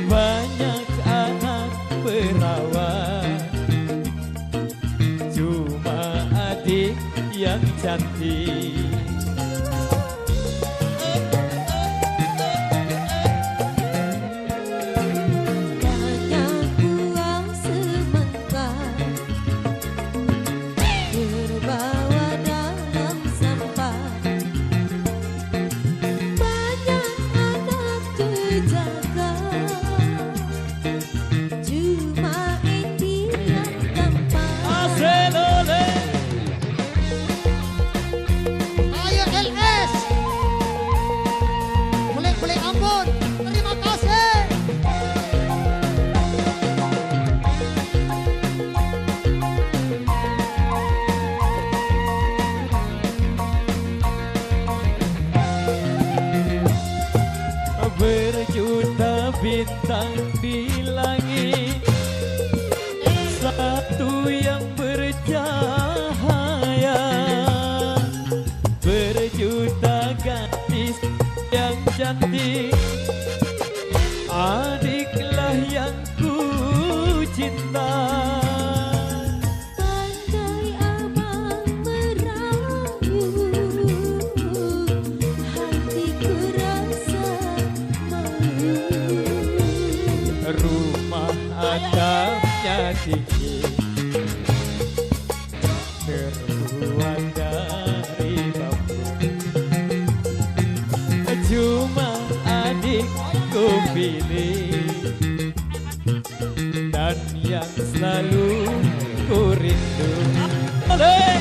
banyak anak perawan, cuma adik yang cantik. Berjuta bintang di langit, satu yang bercahaya. Berjuta gadis yang cantik, adiklah yang ku cinta. Rumah atapnya tinggi, terbuat dari bambu. Cuma adikku pilih, dan yang selalu ku rindu. Oleh!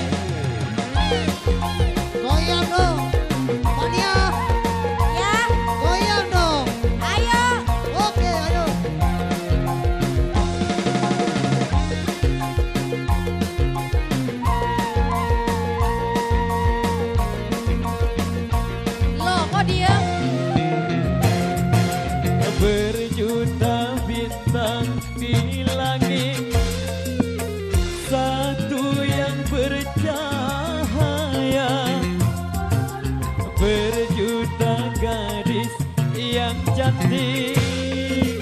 Goyang dong, Mania. Ya. Goyang dong. Ayo. Oke, ayo. Loh, kok diem? Berjuta bintang di langit, satu yang bercahaya. Berjuta gadis yang cantik,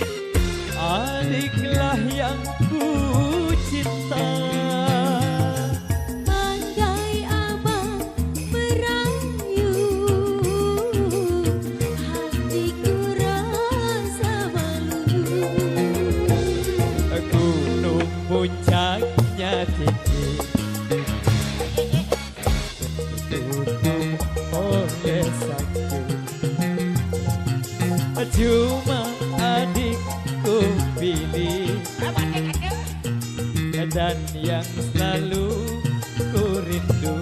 adiklah yang ku cinta. Andai abang merayu, hatiku rasa malu. Gunung puncaknya tinggi, tutup oleh salju. Cuma adikku pilih, dan yang selalu ku rindu.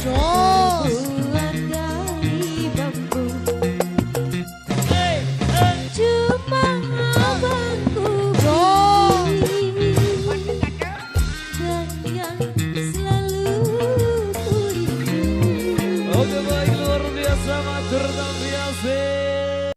Jos. Buat dari bambu, cuma